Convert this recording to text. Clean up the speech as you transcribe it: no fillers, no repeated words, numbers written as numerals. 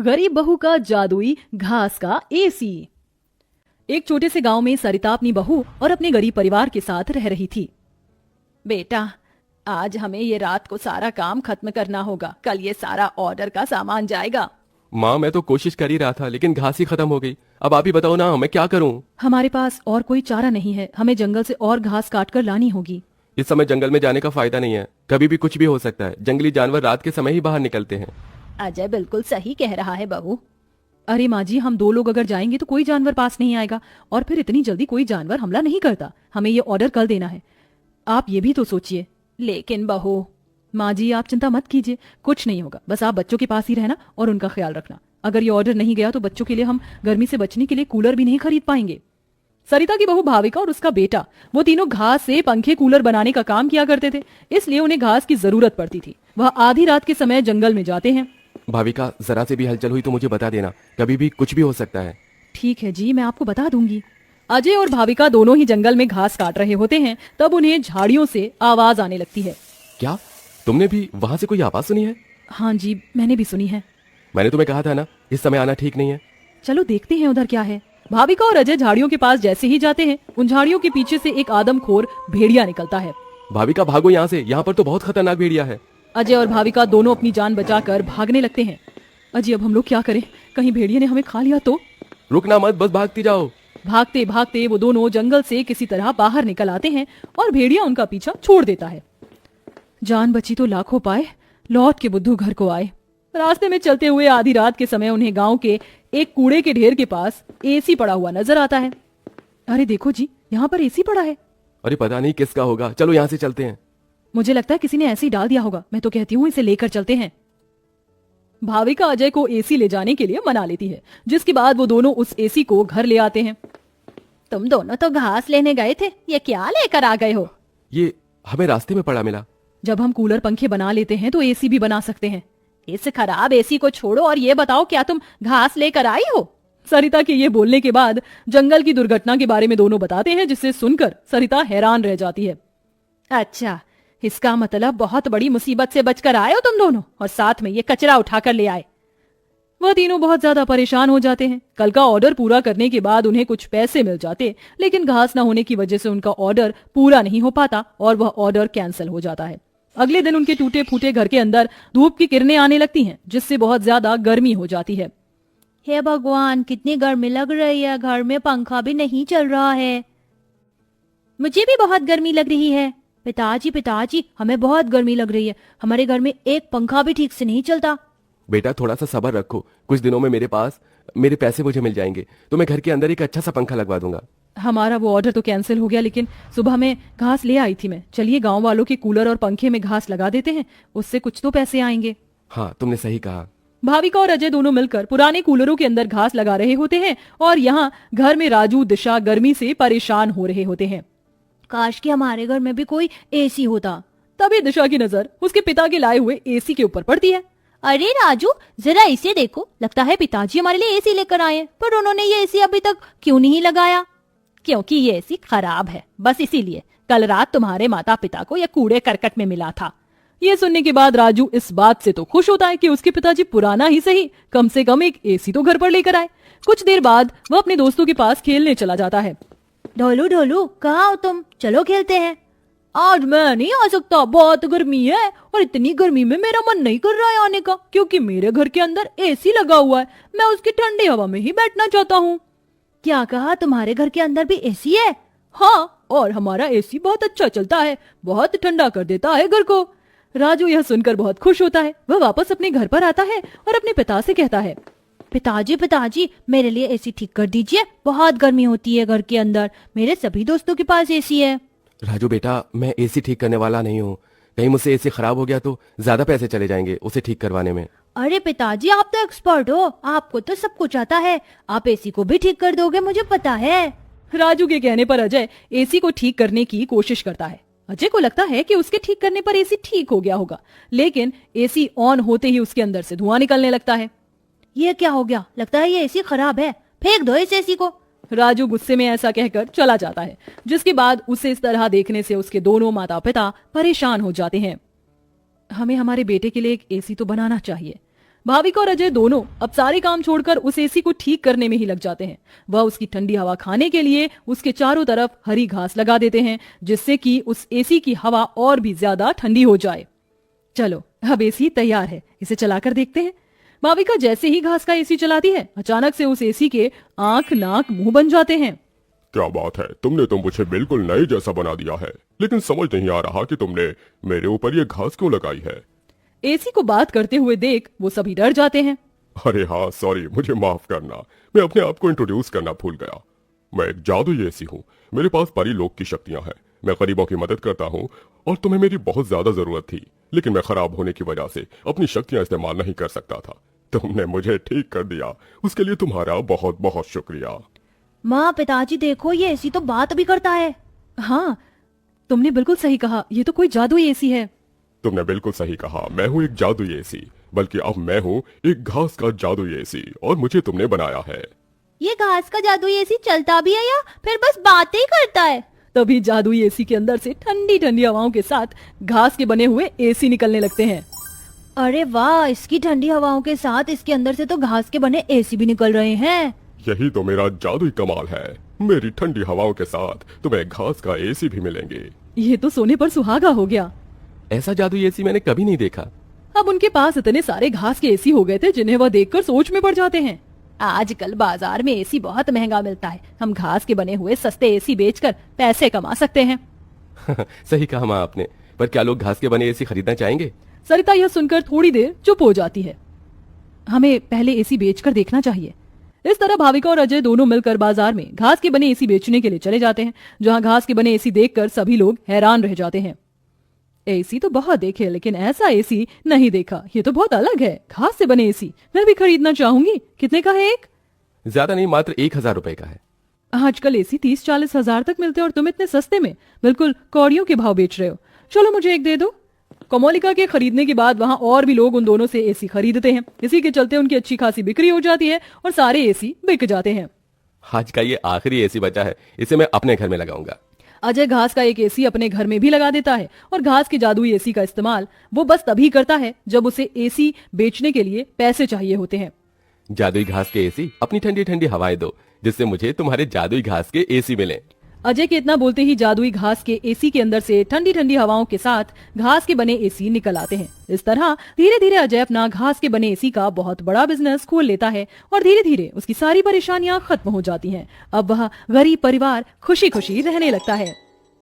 गरीब बहू का जादुई घास का एसी। एक छोटे से गांव में सरिता अपनी बहू और अपने गरीब परिवार के साथ रह रही थी। बेटा, आज हमें ये रात को सारा काम खत्म करना होगा, कल ये सारा ऑर्डर का सामान जाएगा। माँ, मैं तो कोशिश कर ही रहा था लेकिन घास ही खत्म हो गई। अब आप ही बताओ ना, मैं क्या करूँ? हमारे पास और कोई चारा नहीं है, हमें जंगल से और घास काट कर लानी होगी। इस समय जंगल में जाने का फायदा नहीं है, कभी भी कुछ भी हो सकता है। जंगली जानवर रात के समय ही बाहर निकलते हैं। अजय बिल्कुल सही कह रहा है बहू। अरे माँ जी, हम 2 लोग अगर जाएंगे तो कोई जानवर पास नहीं आएगा, और फिर इतनी जल्दी कोई जानवर हमला नहीं करता। हमें ये ऑर्डर कल देना है, आप ये भी तो सोचिए। लेकिन बहू। माँ जी, आप चिंता मत कीजिए, कुछ नहीं होगा, बस आप बच्चों के पास ही रहना और उनका ख्याल रखना। अगर ये ऑर्डर नहीं गया तो बच्चों के लिए हम गर्मी से बचने के लिए कूलर भी नहीं खरीद पाएंगे। सरिता की बहू भाविका और उसका बेटा, वो तीनों घास से पंखे कूलर बनाने का काम किया करते थे, इसलिए उन्हें घास की जरूरत पड़ती थी। वह आधी रात के समय जंगल में जाते हैं। भाविका, जरा से भी हलचल हुई तो मुझे बता देना, कभी भी कुछ भी हो सकता है। ठीक है जी, मैं आपको बता दूंगी। अजय और भाविका दोनों ही जंगल में घास काट रहे होते हैं, तब उन्हें झाड़ियों से आवाज आने लगती है। क्या तुमने भी वहां से कोई आवाज सुनी है? हाँ जी, मैंने भी सुनी है। मैंने तुम्हें कहा था ना, इस समय आना ठीक नहीं है। चलो देखते हैं उधर क्या है। भाविका और अजय झाड़ियों के पास जैसे ही जाते हैं, उन झाड़ियों के पीछे से एक आदमखोर भेड़िया निकलता है। भाविका, भागो यहाँ से, यहाँ पर तो बहुत खतरनाक भेड़िया है। अजय और भाविका दोनों अपनी जान बचाकर भागने लगते हैं। अजय, अब हम लोग क्या करें? कहीं भेड़िया ने हमें खा लिया तो? रुकना मत, बस भागती जाओ। भागते भागते वो दोनों जंगल से किसी तरह बाहर निकल आते हैं और भेड़िया उनका पीछा छोड़ देता है। जान बची तो लाखों पाए, लौट के बुद्धू घर को आए। रास्ते में चलते हुए आधी रात के समय उन्हें गांव के एक कूड़े के ढेर के पास एसी पड़ा हुआ नजर आता है। अरे देखो जी, यहाँ पर एसी पड़ा है। अरे पता नहीं किसका होगा, चलो यहाँ से चलते हैं। मुझे लगता है किसी ने ऐसे ही डाल दिया होगा। मैं तो कहती हूँ इसे लेकर चलते हैं। भाविका अजय को एसी ले जाने के लिए मना लेती है, जिसके बाद वो दोनों उस एसी को घर ले आते हैं। तुम दोनों तो घास लेने गए थे, ये क्या लेकर आ गए हो? ये हमें रास्ते में पड़ा मिला। जब हम कूलर पंखे बना लेते हैं तो एसी भी बना सकते हैं। इस खराब एसी को छोड़ो और ये बताओ, क्या तुम घास लेकर आई हो? सरिता के ये बोलने के बाद जंगल की दुर्घटना के बारे में दोनों बताते हैं, जिसे सुनकर सरिता हैरान रह जाती है। अच्छा, इसका मतलब बहुत बड़ी मुसीबत से बचकर आए हो तुम दोनों, और साथ में ये कचरा उठाकर ले आए। वह तीनों बहुत ज्यादा परेशान हो जाते हैं। कल का ऑर्डर पूरा करने के बाद उन्हें कुछ पैसे मिल जाते, लेकिन घास न होने की वजह से उनका ऑर्डर पूरा नहीं हो पाता और वह ऑर्डर कैंसिल हो जाता है। अगले दिन उनके टूटे फूटे घर के अंदर धूप की किरणें आने लगती हैं, जिससे बहुत ज्यादा गर्मी हो जाती है। हे भगवान, कितनी गर्मी लग रही है, घर में पंखा भी नहीं चल रहा है। मुझे भी बहुत गर्मी लग रही है। पिताजी पिताजी, हमें बहुत गर्मी लग रही है, हमारे घर में एक पंखा भी ठीक से नहीं चलता। बेटा, थोड़ा सा सब्र रखो, कुछ दिनों में मेरे पैसे मुझे मिल जाएंगे तो मैं घर के अंदर एक अच्छा सा पंखा लगवा दूंगा। हमारा वो ऑर्डर तो कैंसिल हो गया, लेकिन सुबह में घास ले आई थी मैं। चलिए गांव वालों के कूलर और पंखे में घास लगा देते हैं, उससे कुछ तो पैसे आएंगे। हाँ, तुमने सही कहा। भाविका और अजय दोनों मिलकर पुराने कूलरों के अंदर घास लगा रहे होते हैं और यहाँ घर में राजू दिशा गर्मी से परेशान हो रहे होते हैं। काश कि हमारे घर में भी कोई एसी होता। तभी दिशा की नजर उसके पिता के लाए हुए एसी के ऊपर पड़ती है। अरे राजू, जरा इसे देखो, लगता है पिताजी हमारे लिए एसी लेकर आए हैं, पर उन्होंने ये एसी अभी तक क्यों नहीं लगाया? क्योंकि ये एसी खराब है, बस इसीलिए। कल रात तुम्हारे माता पिता को यह कूड़े करकट में मिला था। ये सुनने के बाद राजू इस बात से तो खुश होता है कि उसके पिताजी पुराना ही सही, कम से कम एक एसी तो घर पर लेकर आए। कुछ देर बाद वह अपने दोस्तों के पास खेलने चला जाता है। ढोलू ढोलू, कहाँ हो तुम? चलो खेलते हैं। आज मैं नहीं आ सकता, बहुत गर्मी है, और इतनी गर्मी में मेरा मन नहीं कर रहा है आने का, क्योंकि मेरे घर के अंदर एसी लगा हुआ है। मैं उसकी ठंडी हवा में ही बैठना चाहता हूँ। क्या कहा? तुम्हारे घर के अंदर भी एसी है? हाँ, और हमारा एसी बहुत अच्छा चलता है, बहुत ठंडा कर देता है घर को। राजू यह सुनकर बहुत खुश होता है। वह वापस अपने घर पर आता है और अपने पिता से कहता है, पिताजी पिताजी, मेरे लिए एसी ठीक कर दीजिए, बहुत गर्मी होती है घर के अंदर, मेरे सभी दोस्तों के पास एसी है। राजू बेटा, मैं एसी ठीक करने वाला नहीं हूँ, कहीं मुझसे एसी खराब हो गया तो ज्यादा पैसे चले जाएंगे उसे ठीक करवाने में। अरे पिताजी, आप तो एक्सपर्ट हो, आपको तो सब कुछ आता है, आप एसी को भी ठीक कर दोगे, मुझे पता है। राजू के कहने पर अजय एसी को ठीक करने की कोशिश करता है। अजय को लगता है कि उसके ठीक करने पर एसी ठीक हो गया होगा, लेकिन एसी ऑन होते ही उसके अंदर से धुआं निकलने लगता है। ये क्या हो गया? लगता है ये एसी खराब है, फेंक दो इस एसी को। राजू गुस्से में ऐसा कहकर चला जाता है, जिसके बाद उसे इस तरह देखने से उसके दोनों माता पिता परेशान हो जाते हैं। हमें हमारे बेटे के लिए एक एसी तो बनाना चाहिए। भाविक और अजय दोनों अब सारे काम छोड़कर उस एसी को ठीक करने में ही लग जाते हैं। वह उसकी ठंडी हवा खाने के लिए उसके चारों तरफ हरी घास लगा देते हैं, जिससे कि उस एसी की हवा और भी ज्यादा ठंडी हो जाए। चलो अब एसी तैयार है, इसे चलाकर देखते हैं। भाविका जैसे ही घास का एसी चलाती है, अचानक से उस एसी के आंख नाक मुंह बन जाते हैं। क्या बात है, तुमने तो मुझे बिल्कुल नए जैसा बना दिया है, लेकिन समझ नहीं आ रहा कि तुमने मेरे ऊपर ये घास क्यों लगाई है। एसी को बात करते हुए देख वो सभी डर जाते हैं। अरे हाँ सॉरी, मुझे माफ करना, मैं अपने आप को इंट्रोड्यूस करना भूल गया। मैं एक जादुई एसी हूँ, मेरे पास परी लोक की शक्तियाँ हैं, मैं गरीबों की मदद करता हूँ और तुम्हें मेरी बहुत ज्यादा जरूरत थी, लेकिन मैं खराब होने की वजह से अपनी शक्तियाँ इस्तेमाल नहीं कर सकता था। तुमने मुझे ठीक कर दिया, उसके लिए तुम्हारा बहुत बहुत शुक्रिया। माँ पिताजी देखो, ये एसी तो बात भी करता है। हाँ तुमने बिल्कुल सही कहा, ये तो कोई जादुई एसी है। तुमने बिल्कुल सही कहा, मैं हूँ एक जादुई एसी, बल्कि अब मैं हूँ एक घास का जादुई एसी और मुझे तुमने बनाया है। ये घास का जादुई एसी चलता भी है या फिर बस बातें ही करता है? तभी जादुई एसी के अंदर से ठंडी ठंडी हवाओं के साथ घास के बने हुए एसी निकलने लगते हैं। अरे वाह, इसकी ठंडी हवाओं के साथ इसके अंदर से तो घास के बने एसी भी निकल रहे हैं। यही तो मेरा जादुई कमाल है, मेरी ठंडी हवाओं के साथ तुम्हें घास का एसी भी मिलेंगे। ये तो सोने पर सुहागा हो गया। ऐसा जादुई एसी मैंने कभी नहीं देखा। अब उनके पास इतने सारे घास के एसी हो गए थे जिन्हें वह देखकर सोच में पड़ जाते हैं। आजकल बाजार में एसी बहुत महंगा मिलता है, हम घास के बने हुए सस्ते एसी बेचकर पैसे कमा सकते हैं। सही कहा माँ आपने, पर क्या लोग घास के बने एसी खरीदना चाहेंगे? सरिता यह सुनकर थोड़ी देर चुप हो जाती है। हमें पहले एसी बेचकर देखना चाहिए। इस तरह भाविका और अजय दोनों मिलकर बाजार में घास के बने एसी बेचने के लिए चले जाते हैं, जहां घास के बने एसी देखकर सभी लोग हैरान रह जाते हैं। एसी तो बहुत देखे, लेकिन ऐसा एसी नहीं देखा, ये तो बहुत अलग है। घास से बने एसी मैं भी खरीदना चाहूंगी। कितने का है एक? ज्यादा नहीं, मात्र 1,000 रुपए का है। आजकल एसी 30-40 हजार तक मिलते हैं और तुम इतने सस्ते में बिल्कुल कौड़ियों के भाव बेच रहे हो। चलो मुझे एक दे दो। कोमोलिका के खरीदने के बाद वहां और भी लोग उन दोनों से एसी खरीदते हैं। इसी के चलते उनकी अच्छी खासी बिक्री हो जाती है और सारे एसी बिक जाते हैं। आज का ये आखिरी एसी बचा है, इसे मैं अपने घर में लगाऊंगा। अजय घास का एक एसी अपने घर में भी लगा देता है और घास के जादुई एसी का इस्तेमाल वो बस तभी करता है जब उसे एसी बेचने के लिए पैसे चाहिए होते हैं। जादुई घास के एसी, अपनी ठंडी ठंडी हवाएं दो, जिससे मुझे तुम्हारे जादुई घास के एसी मिले। अजय के इतना बोलते ही जादुई घास के एसी के अंदर से ठंडी ठंडी हवाओं के साथ घास के बने एसी निकल आते हैं। इस तरह धीरे धीरे अजय अपना घास के बने एसी का बहुत बड़ा बिजनेस खोल लेता है और धीरे धीरे उसकी सारी परेशानियां खत्म हो जाती हैं। अब वह गरीब परिवार खुशी खुशी रहने लगता है।